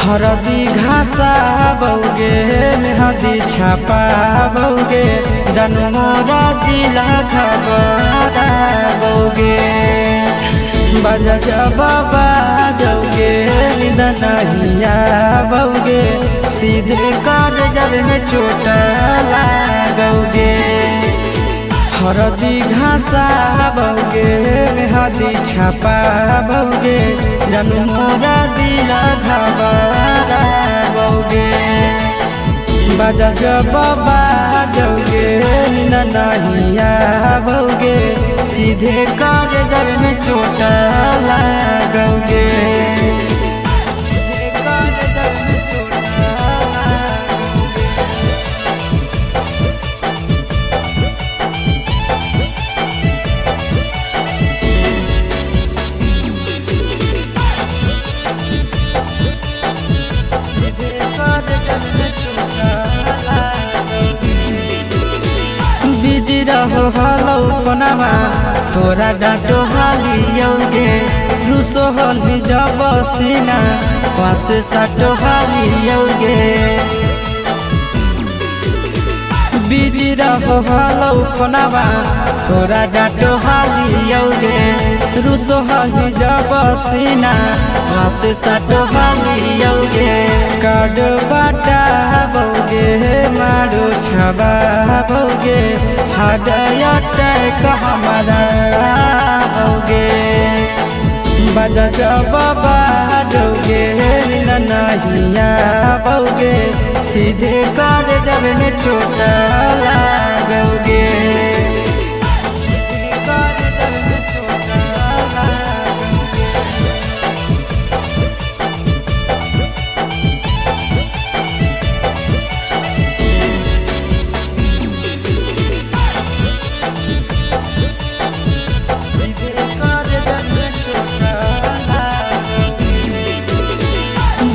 हरदी घासा बौगे मेहदी छापा बौगे जनमोरा दिला खबरा बौगे बजा जब बाजोगे नींद नहीं आवोगे सीधे कर जब में चोट लागोगे। हरदी घासा बौगे मेहदी छापा बौगे जनमोरा दिला घबरा बौगे बजा जब बाजोगे नींद नहीं आवोगे सीधे कर जब में चोट लागोगे। बिजी रहो हलो पनावा तोरा डांटो हालियोगे रूसो हली जब सीना पासे साटो हालियोगे। बिजी रहो हलो पनावा तोरा डांटो हालियोगे रूसो हली जब सीना पासे साटो हालियोगे। काड बाटा बौगे मारो छबा बौगे हाडया टैक हमारा बौगे बजा जब बाजोगे नींद नहीं आवोगे सीधे कर जब में चोट लागोगे।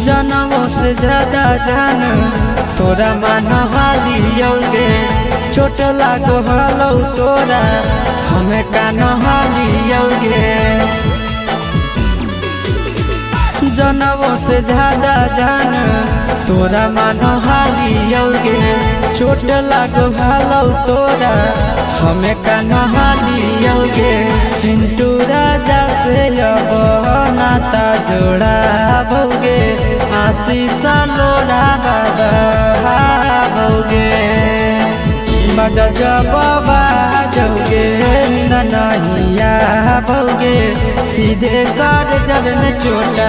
जनमों से ज्यादा जान तोरा मान हालियोगे चोट लागो हलो तोरा हमें कान हालियोगे। जनमों से ज्यादा जान तोरा मान हालियोगे चोट लागो हलो तोरा हमें कान हालियोगे। चिंटू राजा से अब नाता जोड़ा बौगे आशीष लोड़ा बाबा बौगे बजा जब बाजोगे नींद नहीं आवोगे सीधे कर जब में चोट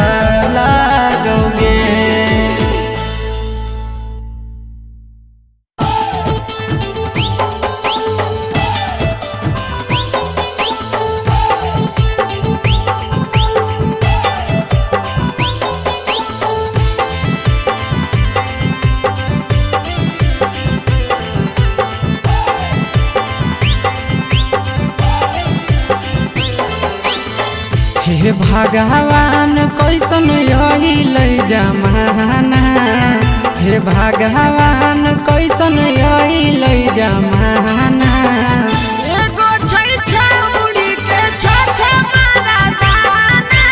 लागोगे। हे भगवान कैसन यही ले जमाना हे भगवान कैसन यही ले जमाना। एगो छै छौड़ी के छ मारा दाना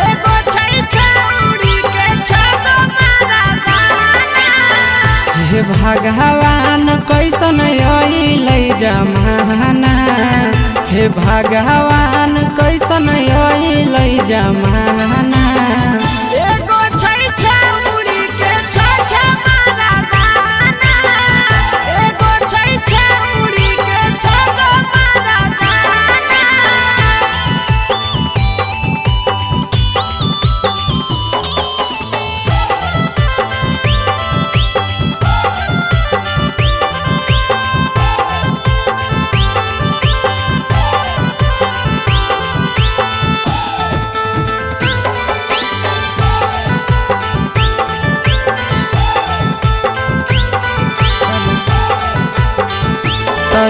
एगो छै छौड़ी के छ मारा दाना। हे भगवान कैसन यही ले जमाना हे भगवान कैसन यही ले जमाना। एगो छै छौड़ी के छ मारा दाना एगो छै छौड़ी के छ मारा दाना।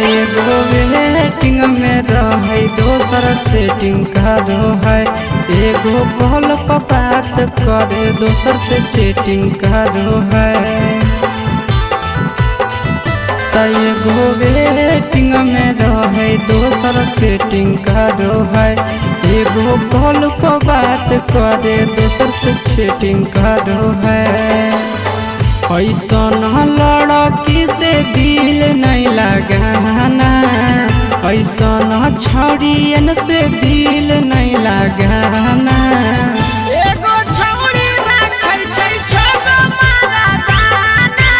एगो वेटिंग में रहे दोसर सेटिंग करो है एगो कॉल पर बात करे दोसर से चैटिंग करो है। एगो वेटिंग में रहे दोसर सेटिंग करो है एगो कॉल पर बात करे दोसर से चैटिंग करो है। ऐसन लड़की से दिल नहीं लगाना, ऐसन छड़ियन से दिल नहीं लगाना। एगो छौड़ी राखै छै छगो मरदाना,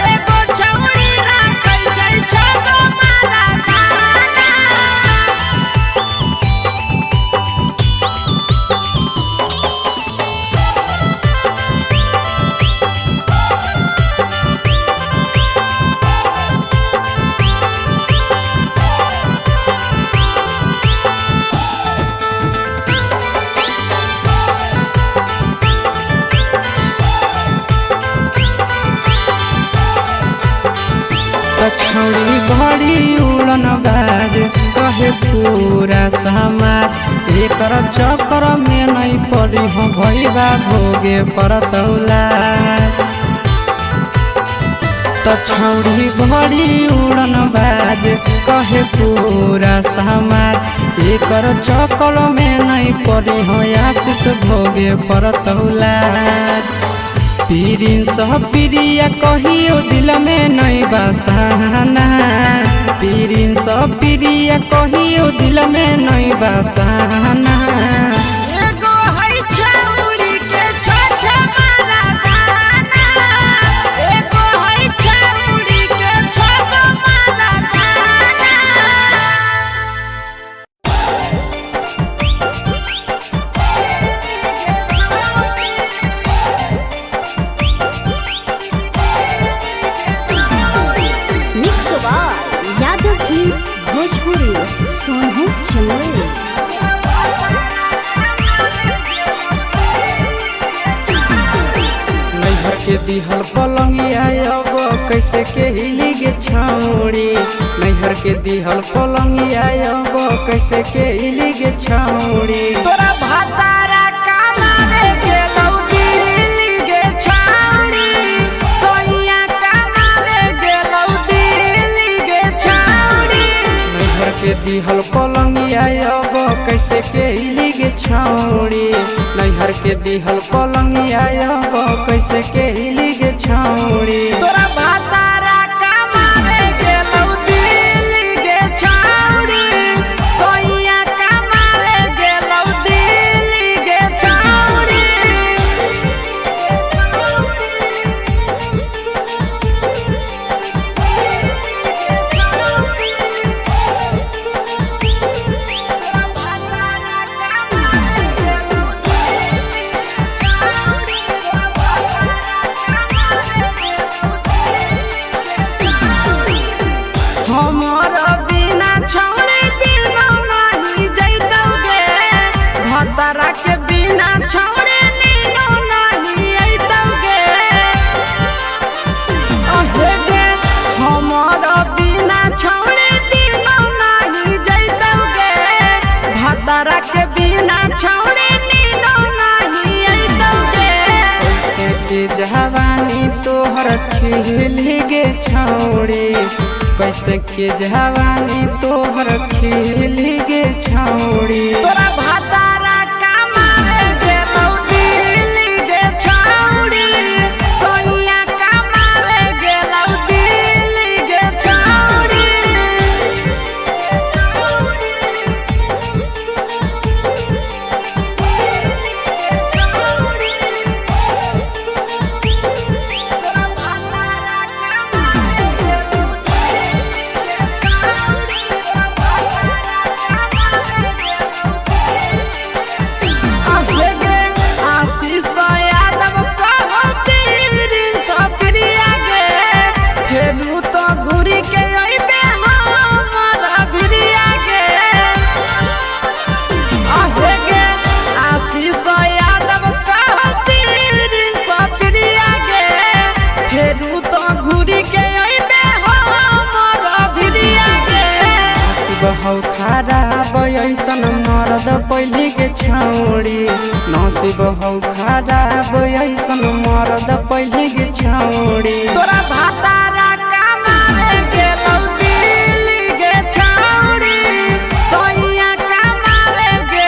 एगो छौड़ी राखै छै छगो मरदाना। छौड़ी बड़ी उड़न बाज कहे पूरा समाज, एकर चक्कर में नहीं पड़ी हो भैया भोगे परतौला। छौड़ी बड़ी उड़न बाज कहे पूरा समाज, एकर चक्कर में नहीं पड़ी हो आशीष भोगे परतौला। पीरिन सह प्रिया कहियो दिल में नहीं बसाना, पीरिन सह प्रिया कहियो दिल में नहीं बसाना। एगो है छौड़ी के छछ मरदाना, एगो है छौड़ी के छगो मरदाना। यादव फिल्म्स भोजपुरी सोनू चंदेल। नैहर के दिहल पलंगिया अब कैसे के हिली गे छौड़ी, नैहर के दिहल पलंगिया अब कैसे के हिली गे छौड़ी। तोरा भातारा कमावे गेलौ दिल्ली गे छौड़ी, सोइया कमावे गेलौ दिल्ली गे छौड़ी। नैहर के दिहल पलंगिया अब कैसे के हिली गे छौड़ी, नैहर के दिहल पलंगिया अब कैसे के हिली गे छौड़ी। तोरा भातारा कमावे गेलौ दिल्ली गे छौड़ी, सोइया कमावे गेलौ दिल्ली गे छौड़ी। हमर बिना छौड़ी दिनो नहीं जैतौगे, भतरा के बिना छौड़ी नीनो नहीं अइतौगे। अहे गे हमर बिना छौड़ी दिनो नहीं जैतौगे, भतरा के बिना छौड़ी नीनो नहीं अइतौगे। कैसे के जवानी तोहर खिली गे छौड़ी, कैसे के जवानी तोहर खिली गे छौड़ी। तोरा भातारा कमावे गेलौ दिल्ली गे छौड़ी, सोइया कमावे गेलौ दिल्ली गे छौड़ी। बहौ खराब ऐसन मरद पहली के छौड़ी, नसीब हौ खराब ऐसन मरद पहली के छौड़ी। तोरा भातारा कमावे गेलौ दिल्ली गे छौड़ी, सोइया कमावे गे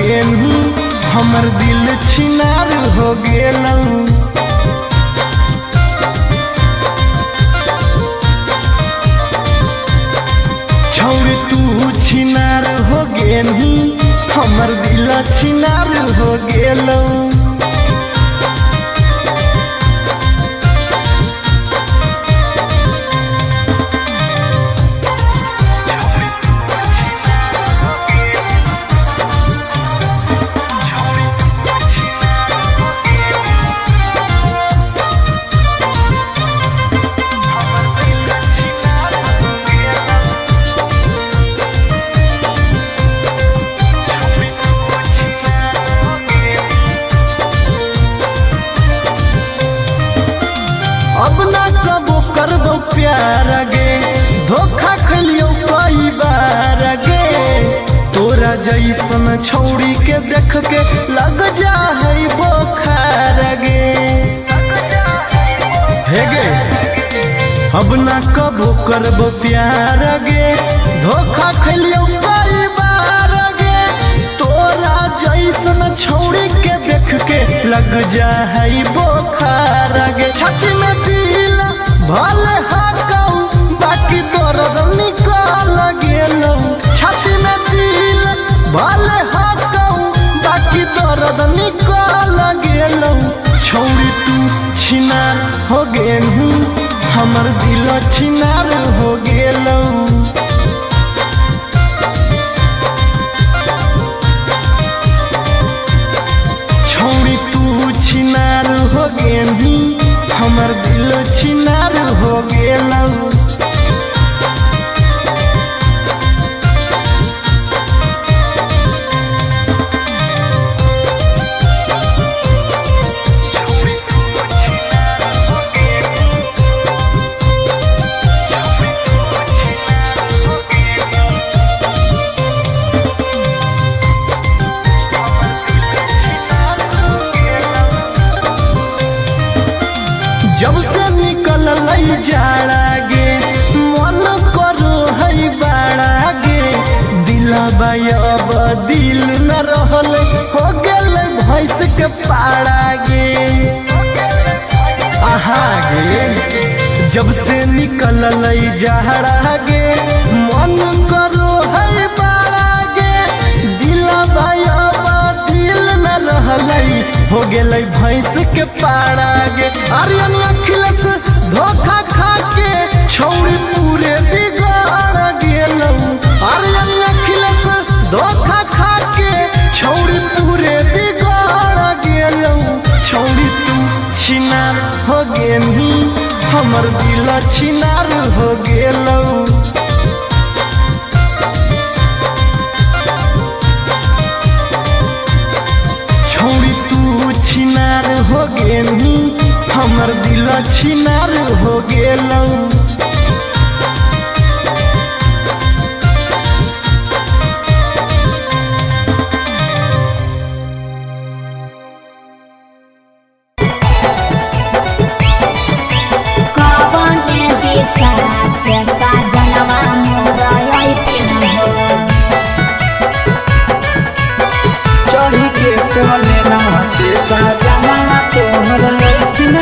गेलू हमर दिल छिनार हो गेलू। छौरी तू छिनार हो गेलू हमर दिल छिनार हो गेलू। अब ना कबो करबो प्यार गे धोखा खलियो कई बार गे। तोरा जैसन छौड़ी के देख के लग जा है बोखार गे। हे गे अब ना कबो करबो प्यार गे धोखा खलियो कई बार गे। तोरा जैसन छौड़ी के देख के लग जा है बोखार गे। छाती में दिल भले हाकऊ बाकी दर्द निकल गेलौ। छाती में दिल भले हाकऊ बाकी दर्द निकल गेलौ। छौड़ी तू छिनार हो गेलू हमर दिल छिनार हो गेलौ। छौड़ी तू छिनार हो गेलू हमर दिल छिनार हो गेलौ। जब से निकल लई जाड़ा गे मन करो है बाड़ा गे। दिलबा अब दिल न रहल हो गेल भैंस के पाड़ा गे। आहा गे जब से निकल लई जाड़ा गे मन करो है बाड़ा गे। दिलबा अब दिल न रहल हो गेल भैंस के पाड़ा गे। आर्यन अखिलेश धोखा खा के छौड़ी पूरे बिगाड़ गेलौ। आर्यन अखिलेश धोखा खा के छौड़ी पूरे बिगाड़ गेलौ। छौड़ी तू छिनार हो गेलू हमर दिल छिनार हो गेलौ। छौड़ी तू छिनार हो गेलू हमर दिल छिनार हो गेलौ। चढ़ी के टोले ना से साजना तोहर लैठिन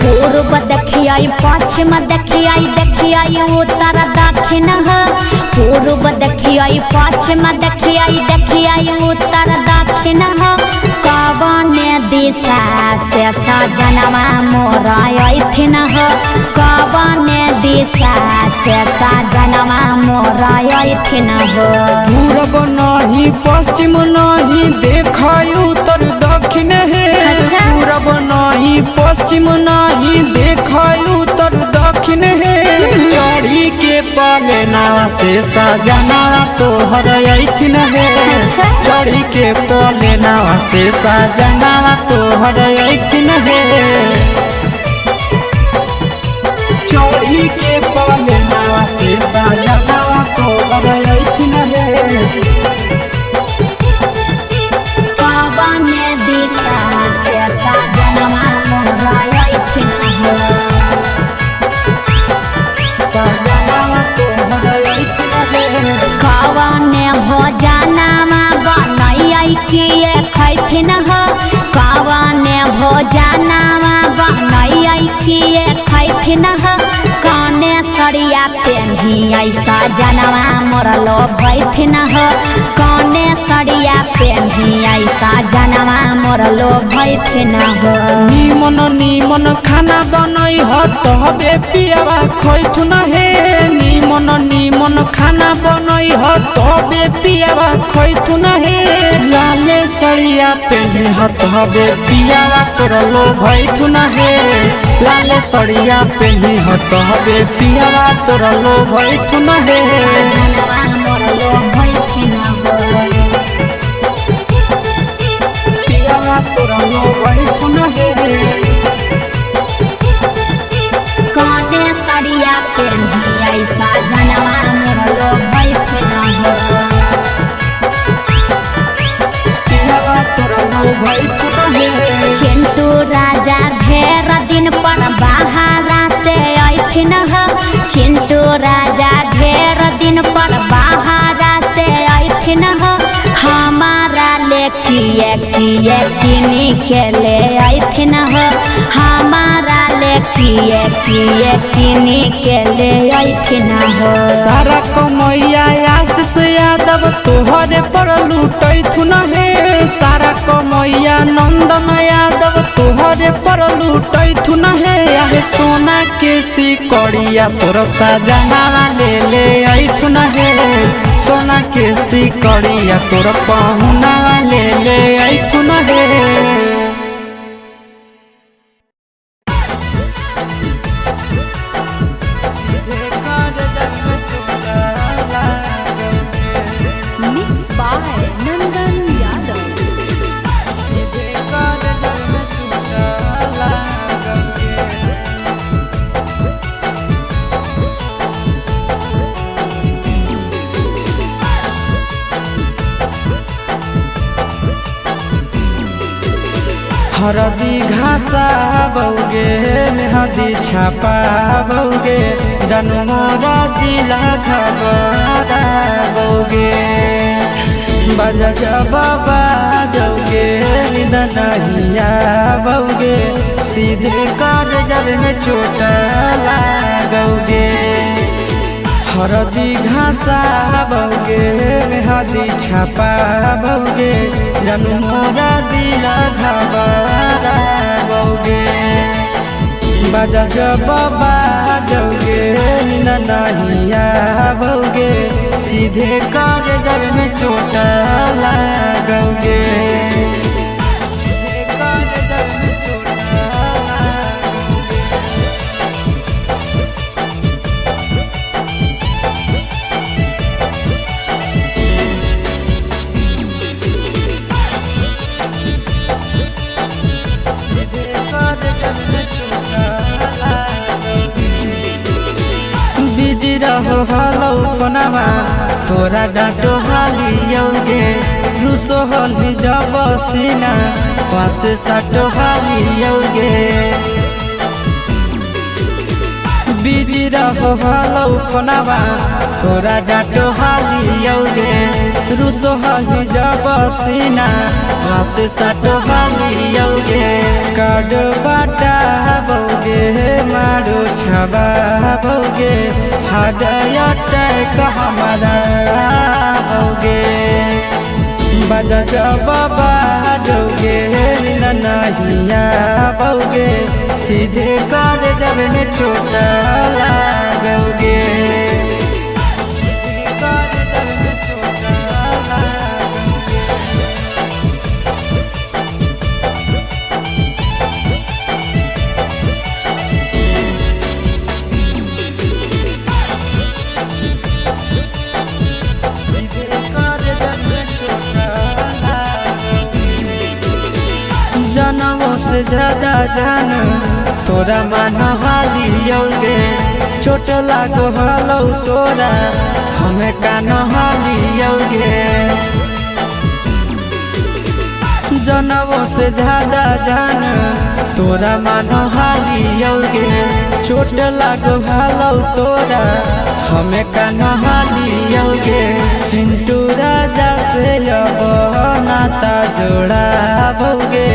पूर्व देखियाई पश्चिम देखियाई उत्तर दक्षिण पूर्व देखियाई पश्चिम देखियाई उत्तर दक्षिण कवन दिशा से सजनवा मोरा अइथिन कवन दिशा से सजनवा मोरा अइथिन पूरब नहीं पश्चिम नहीं देखाई उत्तर दक्षिण है। अच्छा? पूरब नहीं पश्चिम नहीं देखाई उत्तर दक्षिण है। चढ़ी के पलेना से सजना तोहर अइथिन है। अच्छा? चढ़ी के पलेना से सजना तोहर अइथिन है। चढ़ी के पलेना से सजना तोहर अइथिन है। कवन दिशा से सजनवा मोरा अइथिन सजना तोहर अइथिन है। कवन ऐसा जनवा मोरलो भैथिन हो कौने सड़िया पेन्ही ऐसा जनवा मोरलो भैथिन हो निमन निमन खाना बनई हो तबे पियावा खैथुन हे निमन निमन खाना बनई हो तबे पियावा खैथुन हे लाले सड़िया पेन्ही हो तबे पियावा तोरलो भैथुन हे लाले सड़िया पेन्ही हो तबे पियावा तोरलो भैथुन हे जनवा मोरलो भैथिन हो पियावा तोरलो भैथुन हे कौने सड़िया पेन्ही ऐसा जनवा मोरलो भैथिन हो पियावा तोरलो भैथुन हे चिंटू राजा ढेर दिन पर बाहरा से ऐथिन हो चिंटू राजा ढेर दिन पर बाहरा से ऐथिन हो हमारा ले किए किए किनी के ले ऐथिन हो हमारा ले किए किए किनी के ले ऐथिन हो सारा कमैया आशीष यादव तोहरे पर लूटैथुन हे सारा कमैया नंदन यादव तोहरे पर लूटैथुन हे आहे सोना के सिकड़िया तोर सजना ले ऐथुन हे सोना के सिकड़िया तोर पहुना ले ऐथुन हे Mixed by Nandan Yadav. हरदी घासा बौगे मेहदी छापा बौगे जनमोरा जिला खबरा बौगे बजा बाबा जौगे निदनहिया बौगे सीधे कर जब में चोट लागोगे हरदी घासा बौगे मेहदी छापा बौगे जनमोरा दिला घबरा बौगे बजा बाबा जौगे नहिया बौगे सीधे कर जब में चोट लागोगे बिजी रहो हलो कोनावा तोरा डांटो हालियोगे रूसो हली जब सीना पासे साटो हालियोगे बिजी रहो हलो कोनावा तोरा डांटो हालियोगे रूसो हली जब सीना पासे साटो हालियोगे काड बाटा बौगे मारो छबा बौगे हाडया टैक हमारा बौगे बजा बाबा जौगे नहिया बौगे सीधे कर जब में चोट लागोगे जनमों से ज्यादा जान तोरा मान हालियोगे चोट लागो हलो तोरा हमें कान हालियोगे जनमों से ज्यादा जान तोरा मान हालियोगे चोट लागो हलो तोरा हमें कान हालियोगे चिंटू राजा से अब नाता जोड़ा भोगे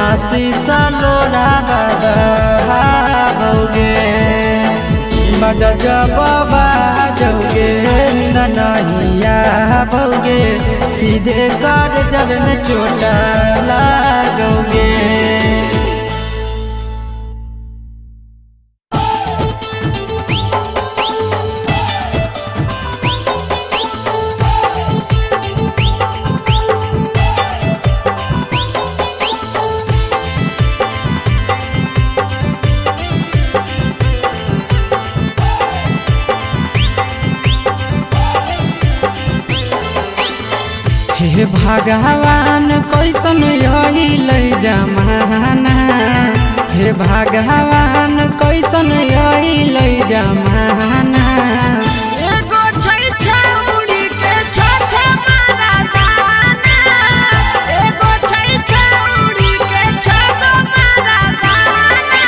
आशीष लोड़ा बाबा भोगे बाजा जब बाजोगे नींद नहीं आओगे, सीधे कर जब में चोट लागोगे। हे भगवान कैसन अइल जमाना, हे भगवान कैसन अइल जमाना। एगो छै छौरी के छ मारा दाना, एगो छै छौरी के छ मारा दाना।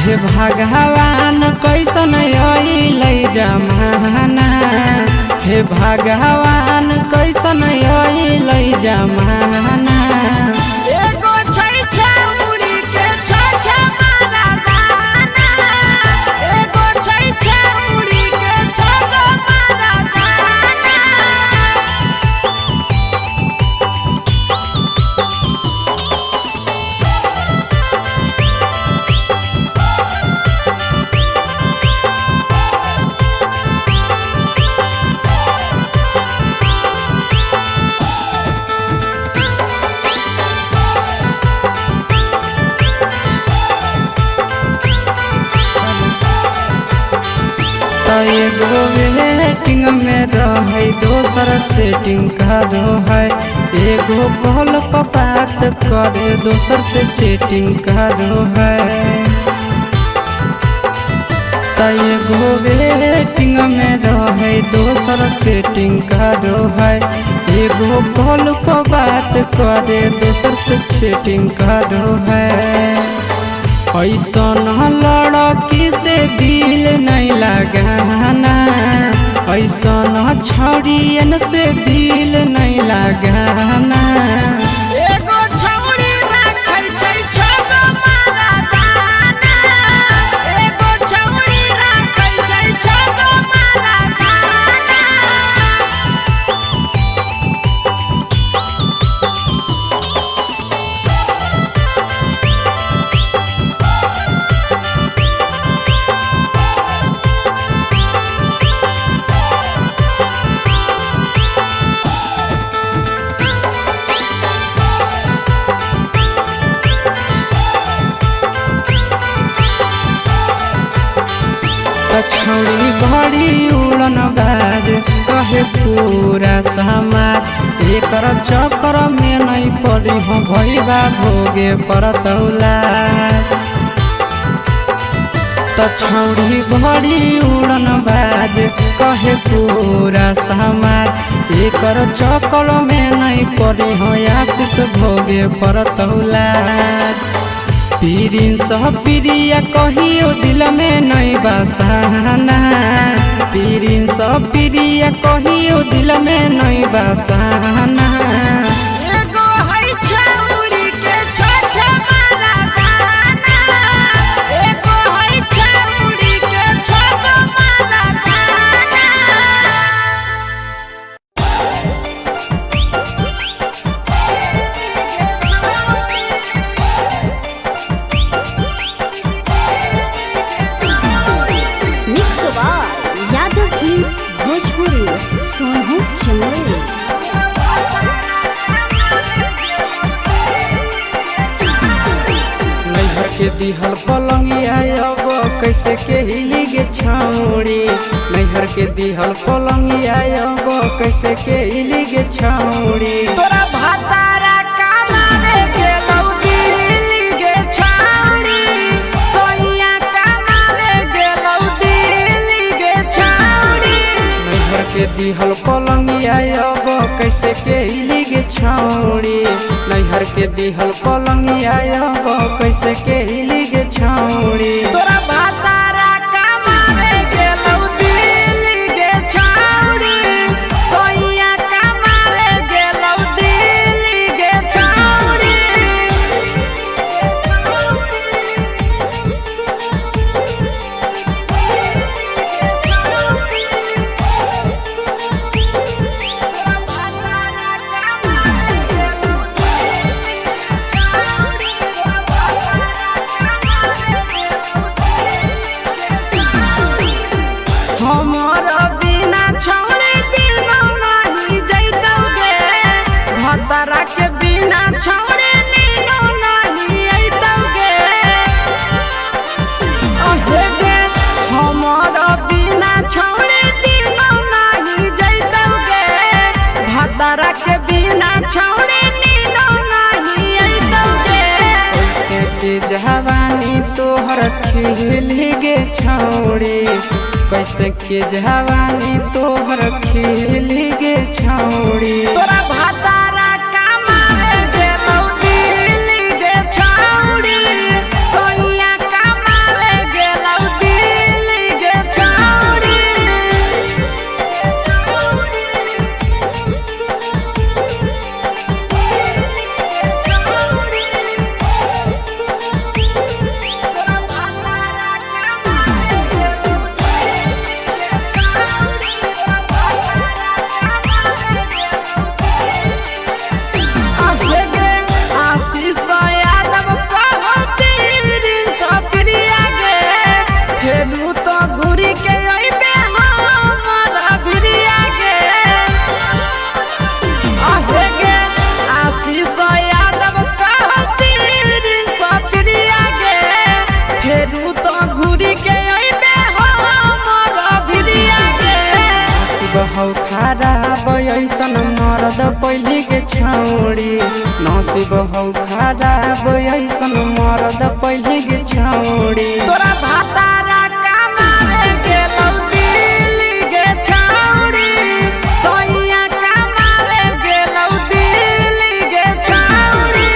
हे भगवान कैसन अइल जमाना, हे भगवान कैसन अइल जमाना। एगो छै छौरी के छ मारा दाना, एगो छै छौरी के छ मारा दाना। एगो वेटिंग में रहे दोसर सेटिंग करो है, एगो कॉल पर बात करे दोसर से चैटिंग करो है। एगो वेटिंग में रहे दोसर सेटिंग करो है, एगो कॉल पर बात करे दोसर से चैटिंग करो है। ऐसन लड़की से दिल नहीं लगाना, ऐसन छड़ियन से दिल नहीं लगाना। एगो छौरी राखै छै छ मारा दाना, एगो छौरी राखै छै छ मारा दाना। छौरी बड़ी उड़न बाज कहे पूरा समाज, एकर चक्कर में नहीं पड़ी हो भैया भोगे परतौला। छौरी बड़ी उड़न बाज कहे पूरा समाज, एकर चक्कर में नहीं पड़ी हो आशीष भोगे परतौला। पीरिन सब प्रिया कहियो दिल में नहीं बसाना, पीरिन सब प्रिया कहियो दिल में नहीं बसाना। एगो है छौरी के छ मारा दाना, एगो है छौरी के छ मारा दाना। यादव फिल्म्स भोजपुरी सोनू चंदेल। नैहर के दिहल पलंगिया अब कैसे के हिली गे छौरी, नैहर के दिहल पलंगिया अब कैसे के हिली गे छौरी। तोरा भातारा कमावे गेलौ दिल्ली गे छौरी, सोइया कमावे गेलौ दिल्ली गे छौरी। नैहर के दिहल पलंगिया अब कैसे के हिली गे छौरी, नैहर के दिहल पलंगिया अब कैसे के हिली गे छौरी। तोरा भातारा कमावे गेलौ दिल्ली गे छौरी, सोइया कमावे गेलौ दिल्ली गे छौरी। खिली गे छौड़ी कैसे के जवानी तोहर खिली गे छौड़ी तोरा भातारा कमावे गेलौ दिल्ली गे छौड़ी सोनिया कमावे गेलौ दिल्ली गे छौड़ी बहु खराब ऐसन मरद पहली के छौड़ी नसीब हौ खराब ऐसन मरद पहली के छौड़ी तोरा भातारा कमावे गेलौ दिल्ली गे छौड़ी सोनिया कमावे गेलौ दिल्ली गे छौड़ी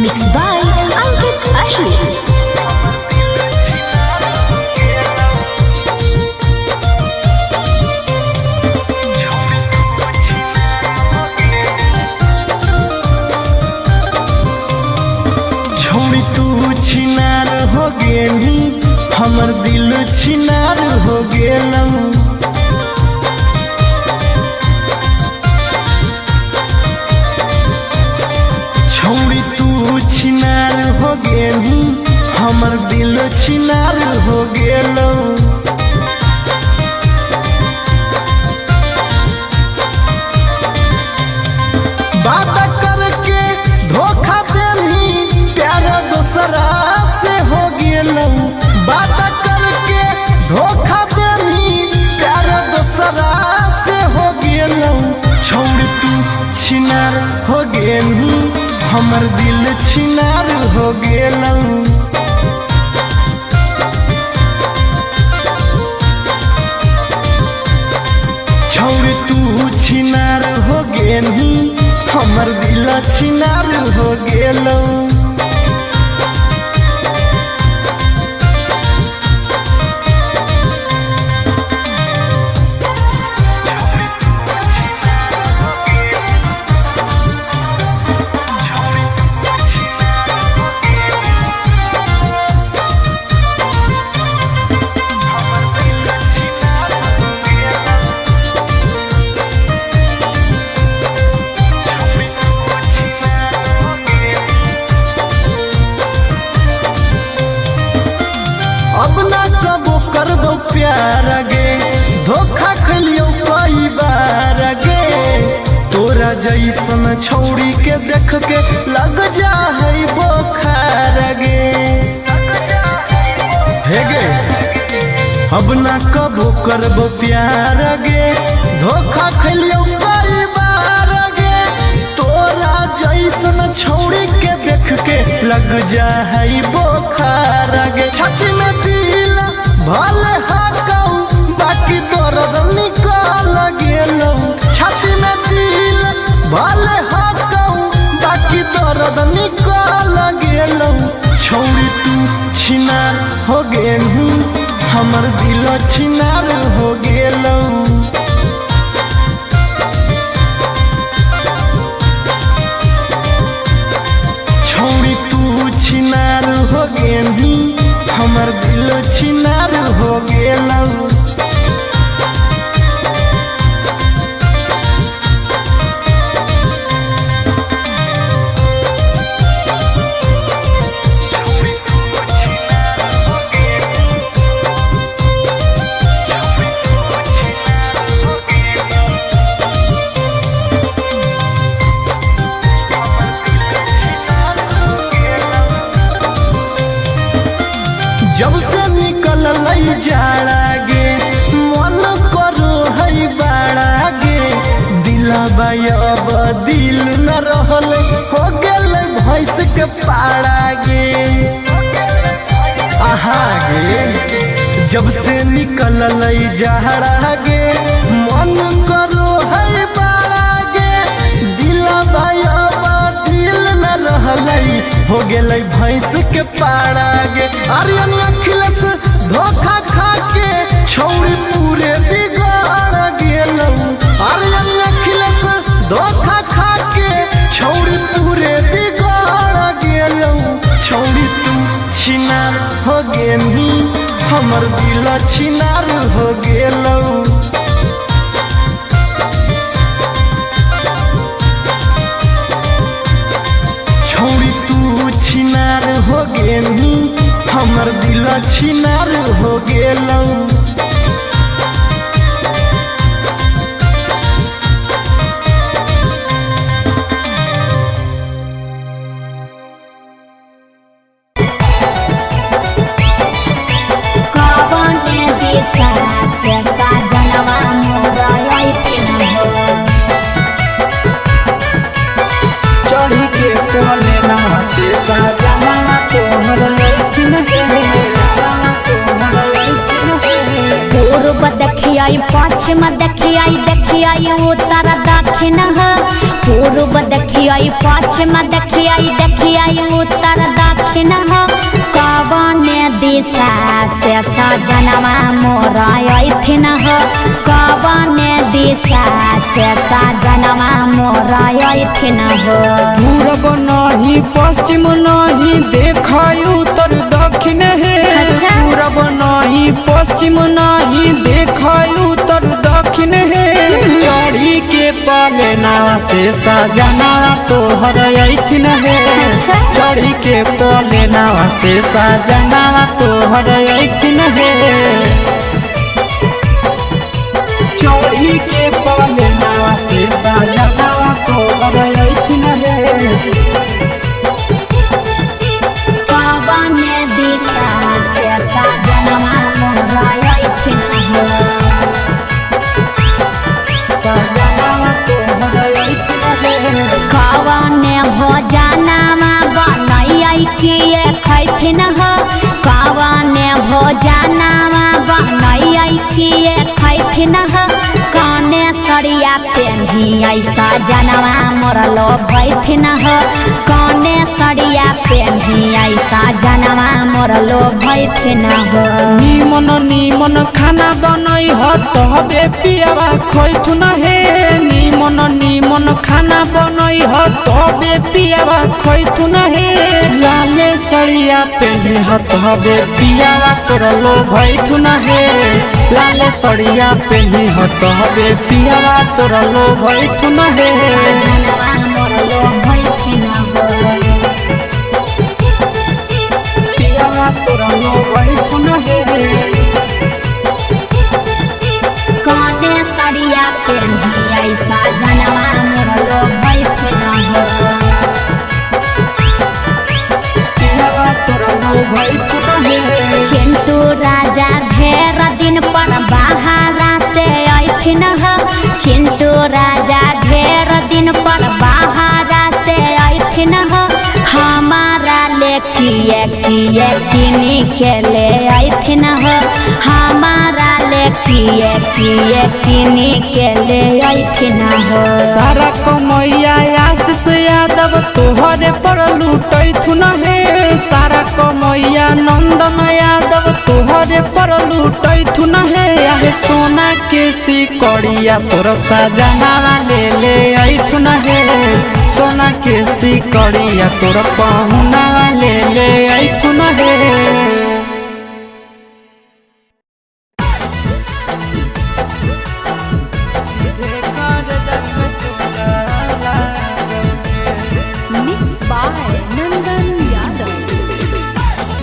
Mixed by Ankit Ahir. छोड़ी तू छिनार हो गेली हमर दिल छिनार हो गेलौ छोड़ी तू छिनार हो गेली हमर दिल छिनार हो गेलौ बात करके धोखा देनी प्यार दूसरा से हो गेलौ बात करके धोखा देनी प्यार दूसरा से हो गेलौ छोड़ तू छिनार हो गेली हमर दिल छिनार हो गेलौ छोड़ तू छिनार हो गेली हमर दिल छिनार हो गेलौ अब ना कबो करबो प्यार गे धोखा खलियो कई बार गे तोरा जैसन छौड़ी के देख के लग जा है बोखार गे हे गे अब ना कबो करबो प्यार गे धोखा खलियो कई बार गे तोरा जैसन छौड़ी के देख के लग जा है बोखार गे छाती में दिल भले हाकौ बाकी दर्द निकल गेलौ छाती में दिल भले हाकौ बाकी दर्द निकल गेलौ छौड़ी तू छिनार हो गेलू हमर दिल छिनार हो गेलौ छौड़ी तू छिनार हो गेली हमर दिल छिनार हो गेलौ पाड़ा गे आहा गे जब से निकल जहरा गे मन करो है बाड़ा गे दिला भाई दिल न रहलई हो गेलै भैंस के पाड़ा गे आर्यन अखिलेश धोखा खा के छौड़ी पूरे बिगाड़ गेलौ आर्यन अखिलेश धोखा खा के छौड़ी पूरे बिगाड़ गेलौ छौड़ी तू छिनार हो गेनी हमर दिल छिनार हो गेलौ छौड़ी तू छिनार हो गेनी हमर दिल छिनार हो गेलौ चढ़ी के कोले नवा से सजना तोहर लैकिन पूर्व देखियाई पश्चिम देखियाई उत्तर दक्षिण पूर्व देखियाई पश्चिम देखियाई उत्तर दक्षिण कवन दिशा से सजनवा मोर अइथिन कवन दिशा से सजनवा मोर अइथिन पूरब नहीं पश्चिम नहीं देखाई उत्तर दक्षिण है पूरब नहीं पश्चिम नहीं देखाई उत्तर दक्षिण है चढ़ी के पलेना से सजना तोहर अइथिन है चढ़ी के पलेना से सजना तोहर अइथिन है चढ़ी के पलेना से सजना तोहर अइथिन है कवन दिशा से सजनवा मोर अइथिन कवन भोजनमा बनैयै किए खैथिन कवन भोजनमा बनैयै किए खैथिन कने सरिया पेन्हियै सजनवा मोर लोभैथिन कने सरिया पेन्हियै सजनवा मोर लोभैथिन निमन निमन खाना बनई ह तबे पियावा खैथुन हे निमन निमन खाना बनई ह तबे पियावा खैथुन हे लाले सरिया पेन्हे ह तबे पियावा तोर लोभैथुन हे लाले सरिया पेन्हे ह तबे पियावा तोर लोभैथुन हे मोर लोभैथिन पियावा तोर लोभैथुन हे कने सरिया पेन्हियै सजनवा मोर लोभैथिन पियावा तोर लोभैथुन हे चिंटू राजा ढेर दिन पर बाहरा से अइथिन चिंटू राजा ढेर दिन पर बाहरा से अइथिन हमारा ले किए किए किनी के ले अइथिन हमारा ले किए किए किनी के ले अइथिन सारा कमैया आशीष यादव तोहरे पर लूटैथुन हे सारा कमैया नंदन यादव तोहरे पर लूटैथुन हे आहे सोना के सिकड़िया तोर सजना ले अइथुन हे सोना के सिकड़िया तोर पहुना ले अइथुन हे Mixed by Nandan Yadav.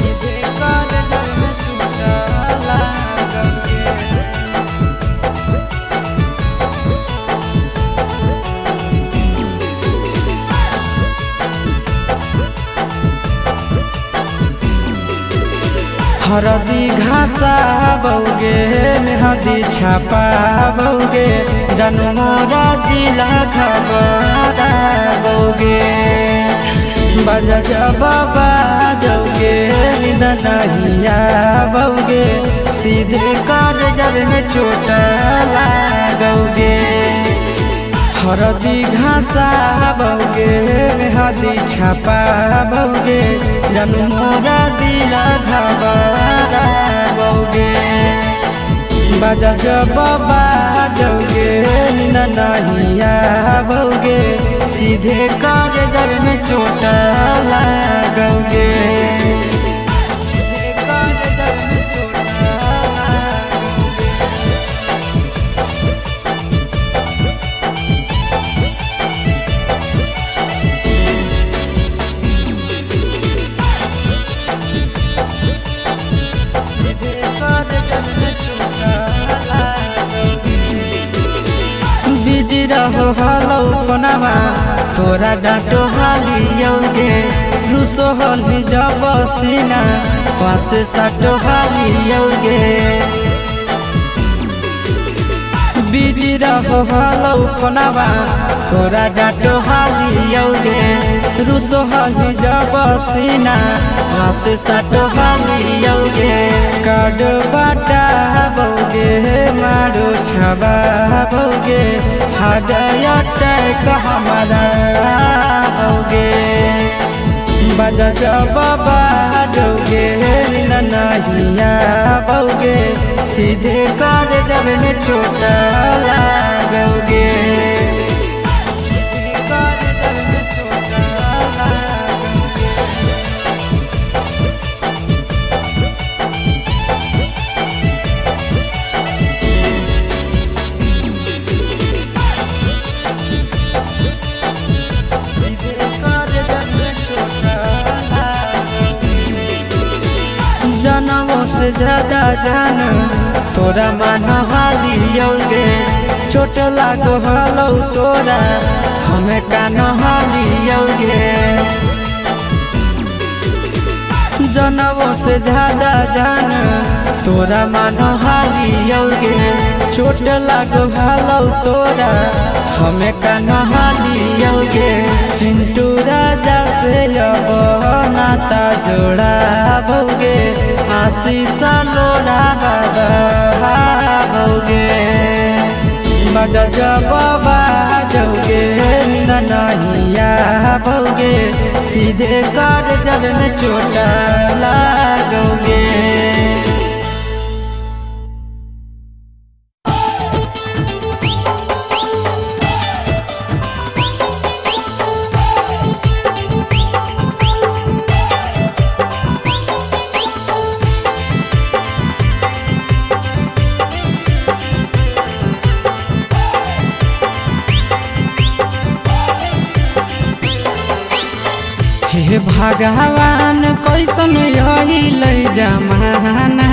हरदी घासा बौगे मेहदी छापा बौगे जन्मोरा जिला खबरा बौगे बजा जब बाजोगे नींद नहीं आवोगे सीधे कर जब में चोट लागोगे हरदी घासाबोगे मेहदी छापाबोगे जानू मोरा दिल घबराबोगे बजा जब बाजोगे नींद नहीं आवोगे सीधे कर जब में चोट लागोगे बिजी रहो हलो कोनामा तोरा डांटो हालियोगे रूसो हली जब सीना पास साटो हालियोगे बिजी रहो हलो कोनामा तोरा डांटो हालियोगे रूसो हली जब सीना पास साटो हालियोगे काड बाटा बोगे मारो छबाबोगे हाडया टैक हमारा होगे बजा जब बाजोगे नींद नहीं आवोगे सीधे कर जब में चोट लागोगे जनमों से ज्यादा जान तोरा मान हालियोगे चोट लागो हलो तोरा हमें कान हालियोगे जनमों से ज्यादा जान तोरा मान हालियोगे चोट लागो हलो तोरा हमें कान हालियोगे चिंटू राजा से अब नाता जोड़ा भोगे आशीष लोड़ा बाबा भोगे बजा जब बाजोगे नींद नहीं आवोगे सीधे कर जब में चोट लागोगे हे भगवान कैसन अइलै जमाना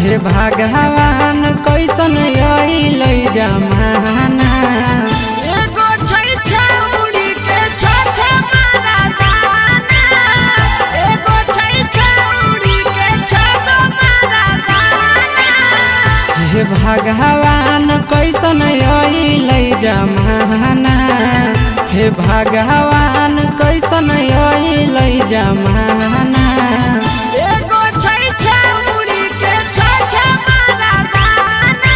हे भगवान कैसन अइलै जमाना एगो छै छौरी के छ मारा दाना एगो छै छौरी के छ मारा दाना हे भगवान कैसन अइलै जमाना हे भगवान कैसन अइलै जमाना एगो छै छौरी के छ मारा दाना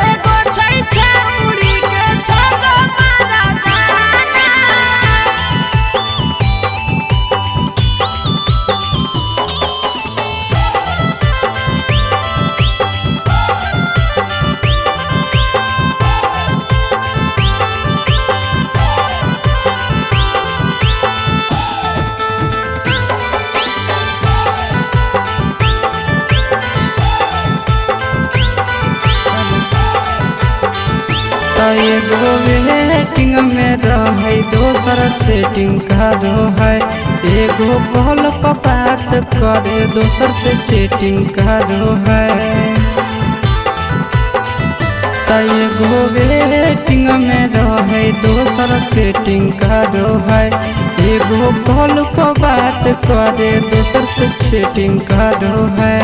एगो छै छौरी के छ मारा दाना एगो वेटिंग में रहे दोसर सेटिंग करो है एगो कॉल पर बात करे दोसर से चैटिंग करो है एगो वेटिंग में रहे दोसर सेटिंग करो है एगो कॉल पर बात करे दोसर से चैटिंग करो है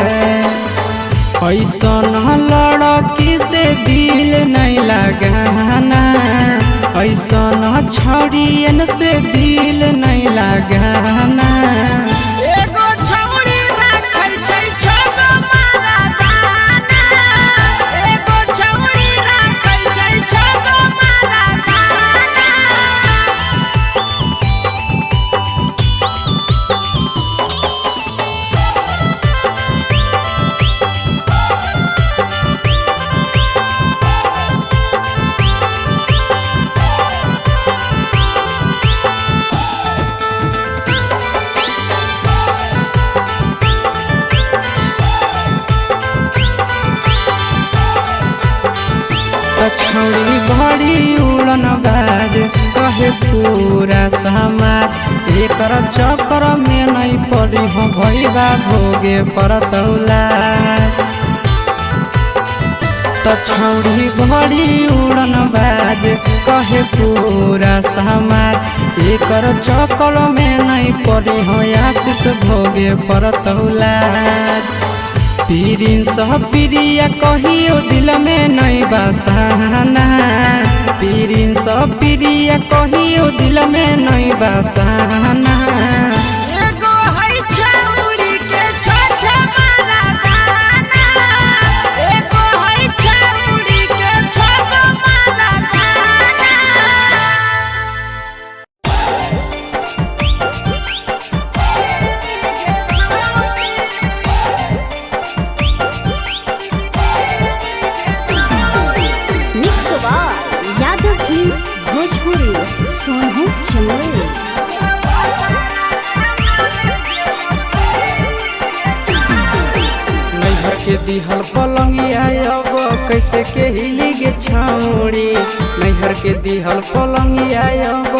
ऐसन लड़की से दिल नहीं लगाना ऐसन छड़ियन से दिल नहीं लगाना। एगो छौड़ी राखै छै छगो मर्दाना, एगो छौड़ी राखै छै छगो मर्दाना। छौड़ी बड़ी उड़न बाज कहे पूरा समाज, एकर चक्कर में नहीं पड़ी हो भैया भोगे परतौला। छौड़ी बड़ी उड़न बाज कहे पूरा समाज, एकर चक्कर में नहीं पड़ी हो आशीष भोगे परतौला। पीरिन सह प्रिया कहियो दिल में नहीं बसाना, पीरिन सह प्रिया कहियो दिल में नहीं बसाना। एगो है छौड़ी के छछ मर्दाना, एगो है छौड़ी के छगो मर्दाना। Mix by Yadav films Bhojpuri Sonu Chandel. नैहर के दिहल पलंगिया अब कैसे के हिली गे छौड़ी, नैहर के दिहल पलंगिया अब